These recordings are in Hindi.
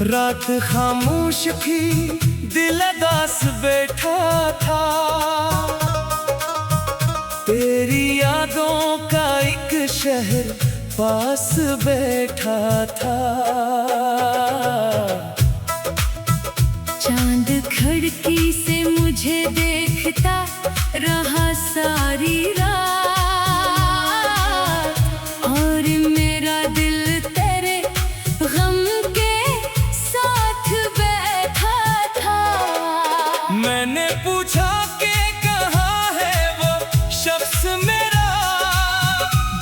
रात खामोश थी, दिल उदास बैठा था। तेरी यादों का एक शहर पास बैठा था। चांद खिड़की से मुझे देखता रहा सारी रात, और मेरा दिल तेरे गम के साथ बैठा था। मैंने पूछा कि कहाँ है वो शख्स मेरा,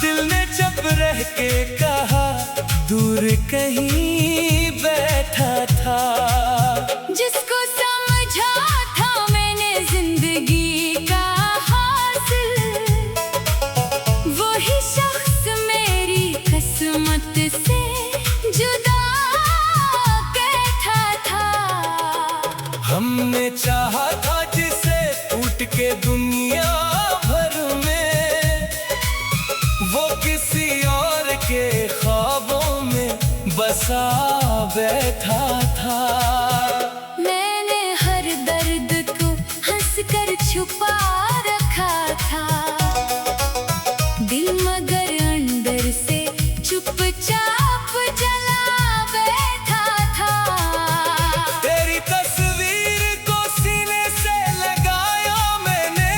दिल ने चुप रह के कहा दूर कहीं बैठा था। जिसको समझा था मैंने जिंदगी का हासिल, वही शख्स मेरी किस्मत से जुदा बैठा था। हमने चाहा था जिसे टूट के दुनिया भर में, वो किसी और के ख्वाबों में बसा बैठा था। मैंने हर दर्द को हंसकर छुपा रखा था, दिल मगर अंदर से चुपचाप जला बैठा था। तेरी तस्वीर को सीने से लगाया मैंने,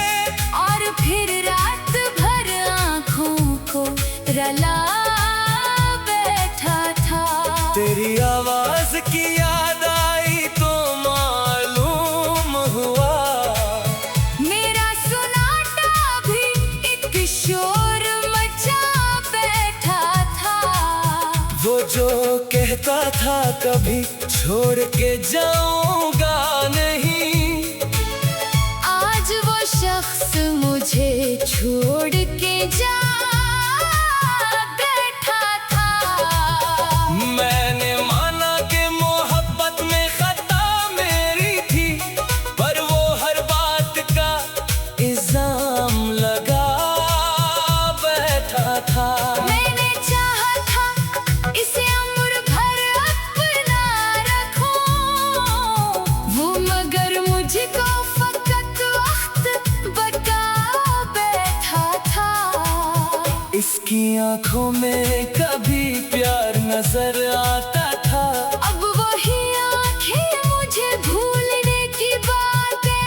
और फिर रात भर आँखों को रला बैठा था। तेरी आवाज की याद आई तो मालूम हुआ, मेरा सुनाटा भी एक शोर मचा बैठा था। वो जो कहता था कभी छोड़ के जाऊंगा नहीं, आज वो शख्स मुझे छोड़ के जा बैठा था। मैंने माना कि मोहब्बत में खता मेरी थी, पर वो हर बात का इल्जाम लगा बैठा था। मैंने चाहा था इसे उम्र भर अपना रखूं, वो मगर मुझको फकत वक्त बता बैठा था। इसकी आंखों में कभी प्यार नजर आता था, अब वही आंखें मुझे भूलने की बातें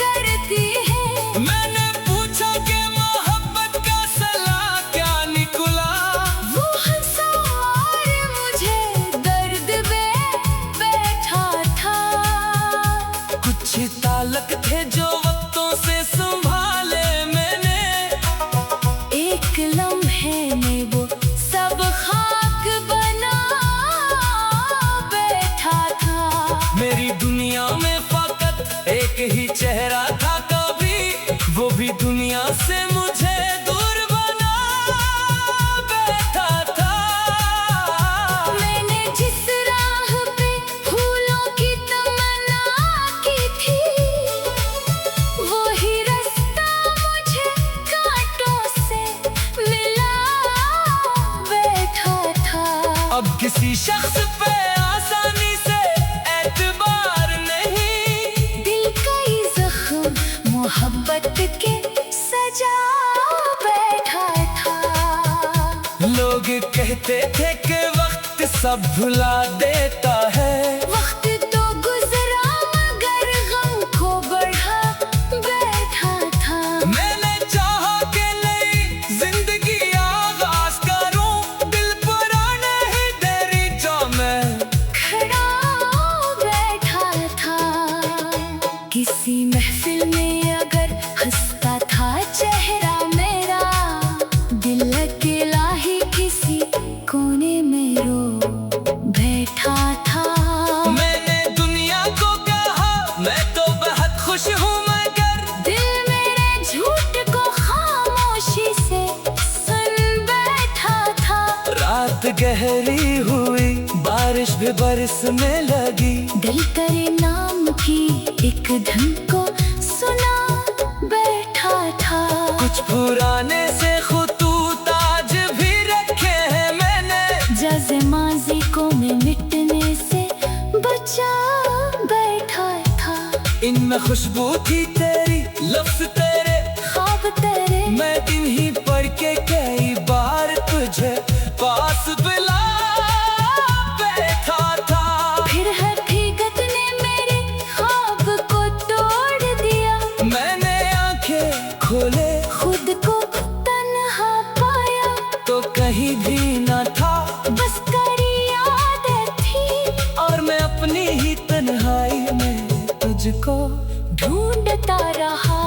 करती हैं। मैंने पूछा कि मोहब्बत का सलाह क्या निकला, वो हंसा और मुझे दर्द में बैठा था। कुछ ताल्लुक थे जो वक्तों से संभाले मैंने, एक लम्हे में वो सब खाक बना बैठा था। मेरी दुनिया में फकत एक ही चेहरा था, कभी वो भी दुनिया से मुझे दूर बना बैठा था। मैंने जिस राह पे फूलों की तमन्ना की थी, वही रास्ता मुझे कांटों से मिला बैठा था। अब किसी शख्स पे आसानी से एतबार नहीं, दिल कई जख्म मोहब्बत के सजा बैठा था। लोग कहते थे कि वक्त सब भुला देता है, वक्त तो गुजरा मगर गम को बढ़ा बैठा था। मैंने चाहा कि नई जिंदगी आगाज करूं, दिल पुराने ही तेरी जो मैं खड़ा बैठा था। किसी महफिल में अगर हंसता था चेहरा मेरा, दिल अकेला ही किसी कोने में रो बैठा था। मैंने दुनिया को कहा मैं तो गहरी हुई, बारिश भी बरसने लगी। दिल तेरे नाम की एक धुन को सुना बैठा था। कुछ पुराने से खतूत आज भी रखे हैं मैंने, जैसे माजी को मैं मिटने से बचा बैठा था। इनमें खुशबू थी तेरी, लफ्ज़ तेरे, ख्वाब तेरे, मैं दिन ही पढ़ के कई बार तुझे पास बुला बैठा था। फिर हकीकत ने मेरे ख्वाब को तोड़ दिया। मैंने आंखें खोले, खुद को तन्हा पाया, तो कहीं भी न था, बस तेरी यादें थी। और मैं अपनी ही तन्हाई में तुझको ढूंढता रहा।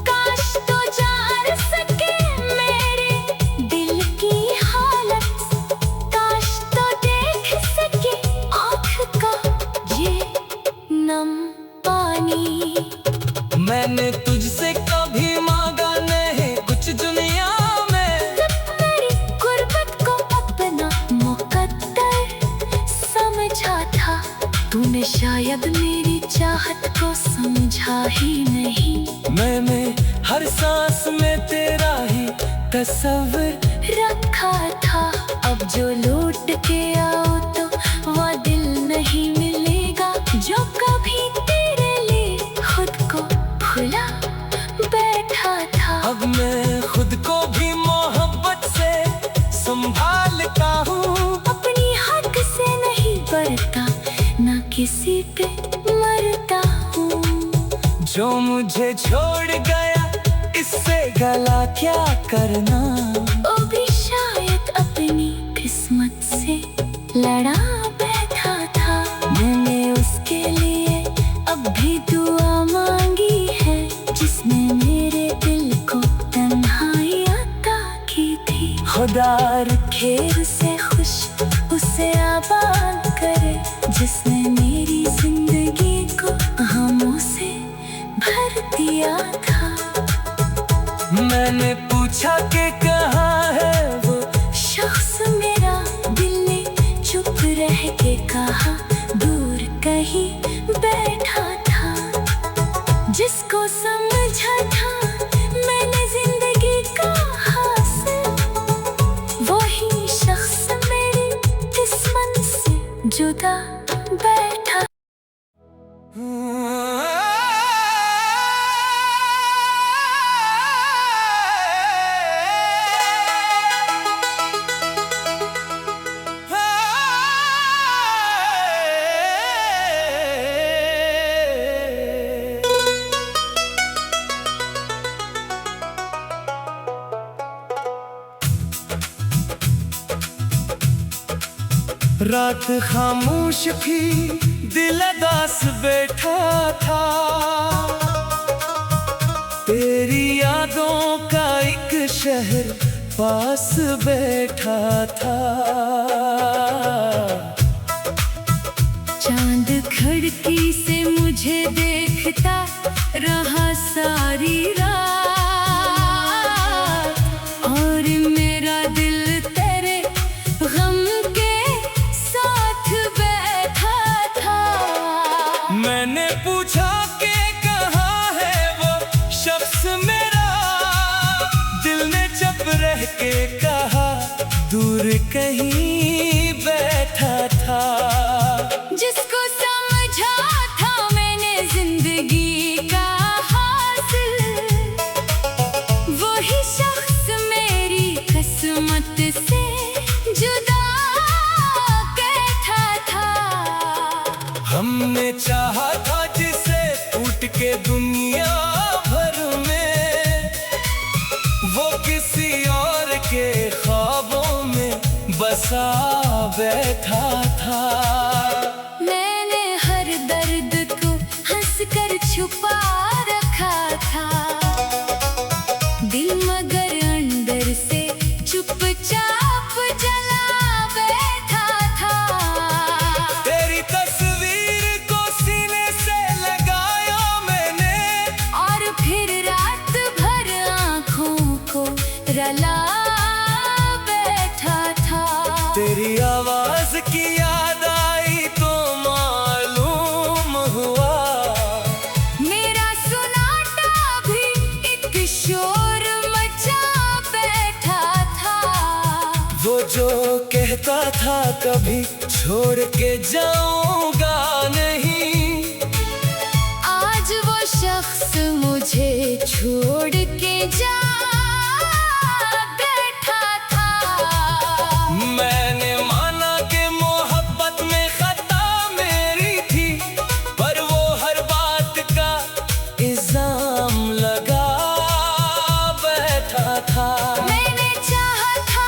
काश तो जान सके मेरे दिल की हालत, काश तो देख सके आँख का ये नम पानी। मैंने तुझसे कभी मांगा नहीं कुछ दुनिया में, मेरी गुर्बत को अपना मुकद्दर समझा था। तूने शायद मेरी चाहत को समझा ही नहीं। मैंने हर सांस में तेरा ही तस्वीर रखा था। अब जो लौट के आओ तो वो दिल नहीं मिलेगा, जो कभी तेरे लिए खुद को भुला बैठा था। अब मैं खुद को भी मोहब्बत से संभालता हूँ, अपनी हक से नहीं बढ़ता, ना किसी पे मरता हूँ। जो मुझे छोड़ गया इससे गला क्या करना। वो भी शायद अपनी किस्मत से लड़ा बैठा था। मैंने उसके लिए अब भी दुआ मांगी है, जिसने मेरे दिल को तन्हाई अता की थी। खुदा रखे उसे खुश, उसे आबाद करे, जिसने मेरी जिंदगी को गमों से भर दिया था। मैंने पूछा कि कहाँ है वो शख्स मेरा, दिल ने चुप रह के कहा दूर कहीं बैठा था। जिसको समझा था मैंने जिंदगी का हासिल, वही शख्स मेरी किस्मत से जुदा बैठा। रात खामोश थी, दिल उदास बैठा था, तेरी यादों का एक शहर पास बैठा था। चांद खिड़की से मुझे देखता रहा सारी रात, और मेरा दिल तेरे गम के साथ बैठा था। मैंने पूछा कि कहाँ है वो शख्स मेरा, दिल ने चुप रह के कहा दूर कहीं बैठा था। जिसको समझा था मैंने जिंदगी का हासिल, वही शख्स मेरी किस्मत से जुदा बैठा था। हमने चाहा था जिसे टूट के दुनिया भर में, वो किसी और के ख्वाबों में बसा बैठा था। मैंने हर दर्द को हंस कर छुपा रखा था, दिल मगर अंदर से चुपचाप जला बैठा था। तेरी तस्वीर को सीने से लगाया मैंने, और फिर रात भर आँखों को रला बैठा था। सोचता था कभी छोड़ के जाऊंगा नहीं। आज वो शख्स मुझे छोड़ के जा बैठा था। मैंने माना कि मोहब्बत में खता मेरी थी, पर वो हर बात का इल्जाम लगा बैठा था। मैंने चाहा था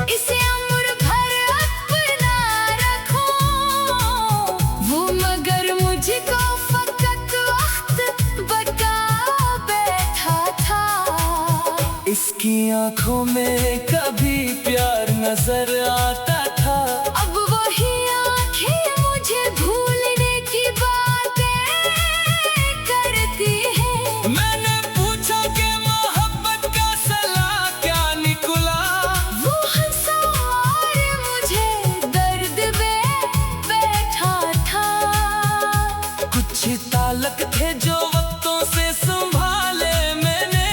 इसे उम्र भर अपना रखूं, वो मगर मुझको फकत वक्त बता बैठा था। इसकी आंखों में कभी प्यार नजर आता था। अब वही आंखें मुझे भूलने की बातें करती हैं। मैंने पूछा कि मोहब्बत का सलाह क्या निकला। वो हंसा और मुझे दर्द में बैठा था। कुछ ताल्लुक थे जो वक्तों से संभाले मैंने,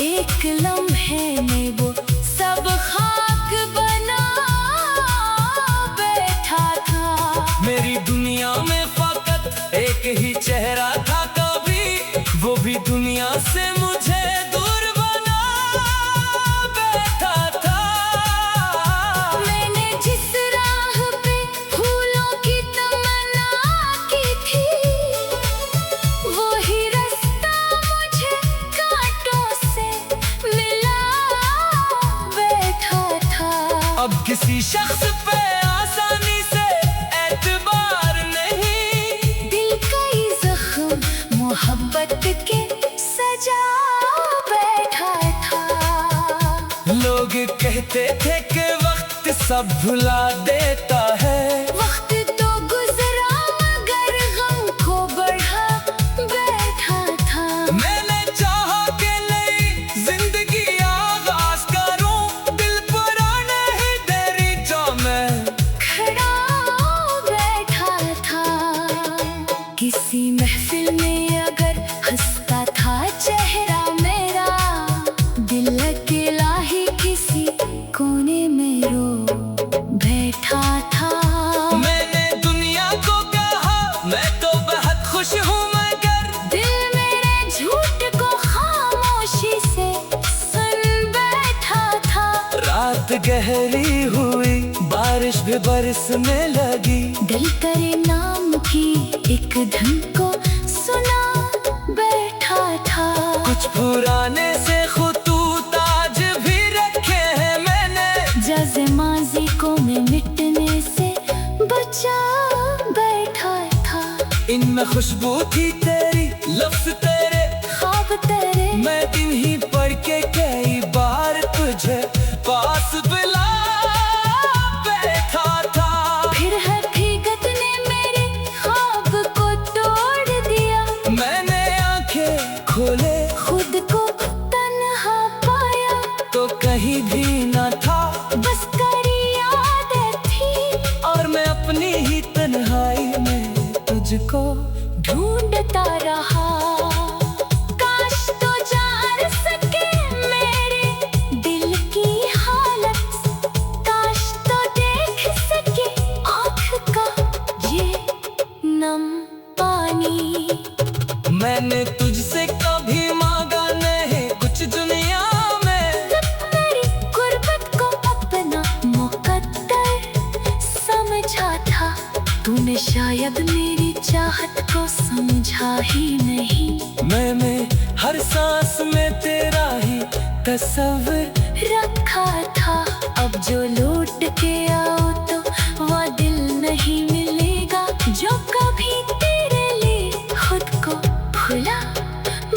एक लम्हे में वो सब खाक बना बैठा था। मेरी दुनिया में फकत एक ही चेहरा था कभी, वो भी दुनिया से मुझे दूर बना बैठा था। मैंने जिस राह पे फूलों की तमन्ना की थी, वही रास्ता मुझे कांटों से मिला बैठा था। अब किसी शख्स पे आसानी से एतबार नहीं। दिल कई जख्म मोहब्बत के सजा बैठा था। लोग कहते थे कि वक्त सब भुला देता है। वक्त तो गुजरा मगर गम को बढ़ा बैठा था। मैंने चाहा कि नई जिंदगी आगाज करूं, दिल पुराने ही तेरी जो मैं खड़ा बैठा था। किसी महफिल में अगर हंसता था चेहरा मेरा, दिल अकेला ही किसी कोने में रो बैठा था। मैंने दुनिया को कहा मैं तो बहुत खुश हूँ, मगर दिल मेरे झूठ को खामोशी से सुन बैठा था। रात गहरी हुई, बारिश भी बरसने लगी। दिल तेरे नाम की एक धुन को सुना बैठा था। कुछ पुराने से खतूत आज भी रखे हैं मैंने, जज़्बे माज़ी को मैं मिटने से बचा बैठा था। इनमें खुशबू थी तेरी, लफ्ज़ तेरे, ख्वाब तेरे, मैं इन्हीं पढ़ के कई बार तुझे पास बुला बैठा था। फिर हकीकत ने मेरे ख्वाब को तोड़ दिया। मैंने आंखें खोले खुद को तन्हा पाया, तो कहीं भी न था, बस करी यादें थी। और मैं अपनी ही तन्हाई में तुझको ढूंढता रहा। काश तो जान सके मेरे दिल की हालत, काश तो देख सके आँख का ये नम पानी। मैंने तुझसे कभी मांगा नहीं कुछ दुनिया में, मेरी गुर्बत को अपना मुकद्दर समझा था। तूने शायद मेरी चाहत को समझा ही नहीं। मैंने हर सांस में तेरा ही तस्वीर रखा था। अब जो लौट के आओ तो वह दिल नहीं मिलेगा, जो कभी तेरे लिए खुद को भुला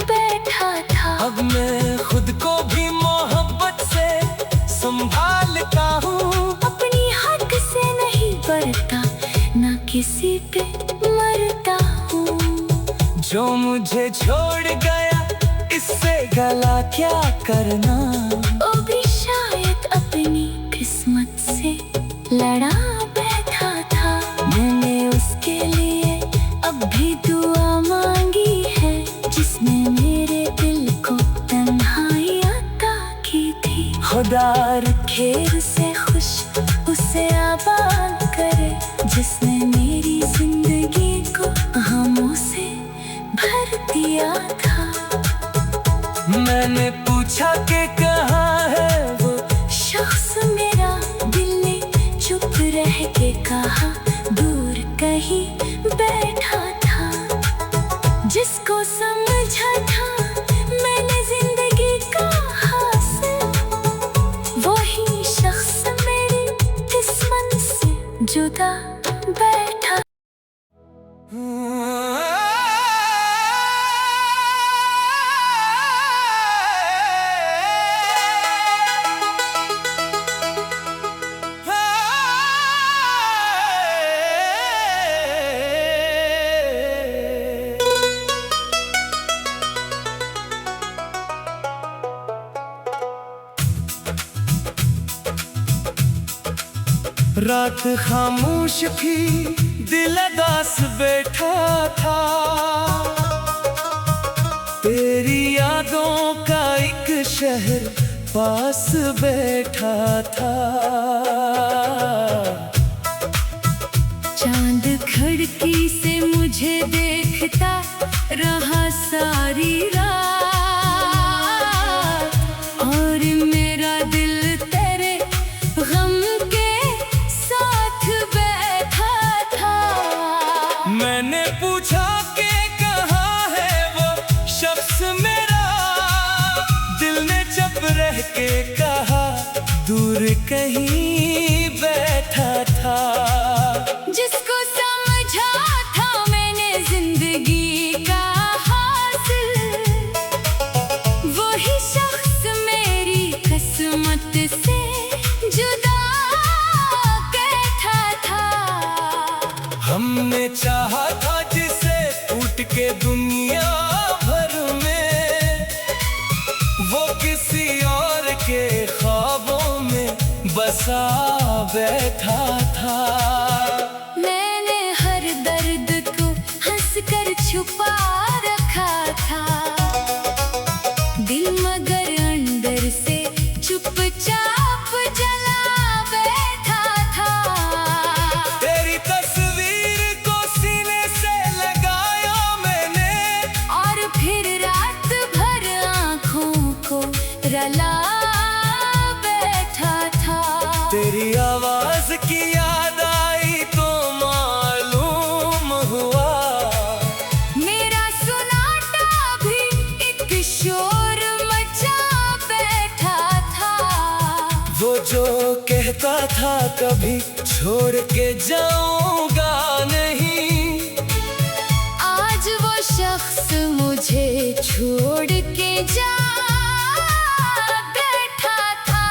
बैठा था। अब मैं खुद को भी मोहब्बत से संभालता हूँ। अपनी हक से नहीं बढ़ता, ना किसी पे मरता हूँ। जो मुझे छोड़ गया इससे गला क्या करना। वो भी शायद अपनी किस्मत से लड़ा बैठा था। मैंने उसके लिए अब भी दुआ मांगी है, जिसने मेरे दिल को तन्हाई अता की थी। खुदा रखे उसे खुश जिसको समझा था मैंने जिंदगी का हासिल, वही शख्स मेरी किस्मत से जुदा बैठा। रात खामोश थी, दिल उदास बैठा था, तेरी यादों का एक शहर पास बैठा था। चांद खिड़की से मुझे देखता रहा सारी रात, और मेरा दिल तेरे गम के साथ बैठा था। मैंने पूछा कि कहाँ है वो शख्स मेरा, दिल ने चुप रह के कहा दूर कहीं बैठा था। जिसको समझा था मैंने जिंदगी का हासिल, वही शख्स मेरी किस्मत से जुदा बैठा था। हमने चाहा था जिसे टूट के दुनिया भर में, वो किसी और के ख्वाबों में बसा बैठा था। मैंने हर दर्द को हंसकर छुपा रखा था, दिल मगर अंदर से चुपचाप जला बैठा था। तेरी तस्वीर को सीने से लगाया मैंने, और फिर रात भर आँखों को रला बैठा था। तेरी आवाज की याद आई तो मालूम हुआ, मेरा सुनाटा भी एक शोर मचा बैठा था। वो जो कहता था कभी छोड़ के जाऊंगा नहीं, आज वो शख्स मुझे छोड़ के जा बैठा था।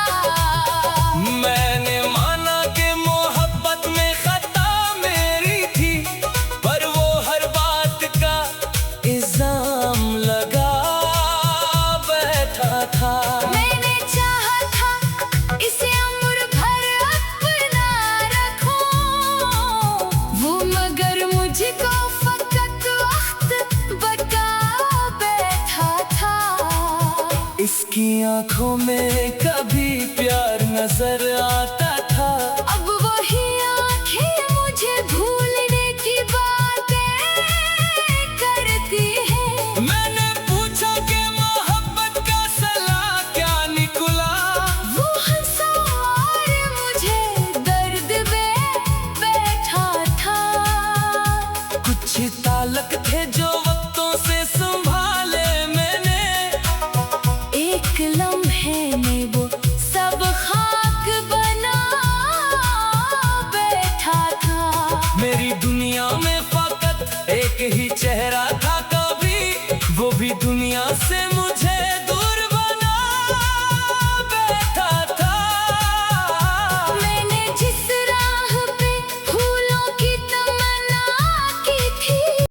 मैंने माना कि मोहब्बत में खता मेरी थी, पर वो हर बात का इल्जाम लगा बैठा था। मैंने चाहा था इसे उम्र भर अपना रखूं, वो मगर मुझको फकत वक्त बता बैठा था। इसकी आंखों में कभी प्यार नजर आता था, अब वही आंखें मुझे भूलने की बातें करती है। मैंने पूछा कि मोहब्बत का सलाह क्या निकला, वो हंसा और मुझे दर्द में बैठा था। कुछ ताल्लुक थे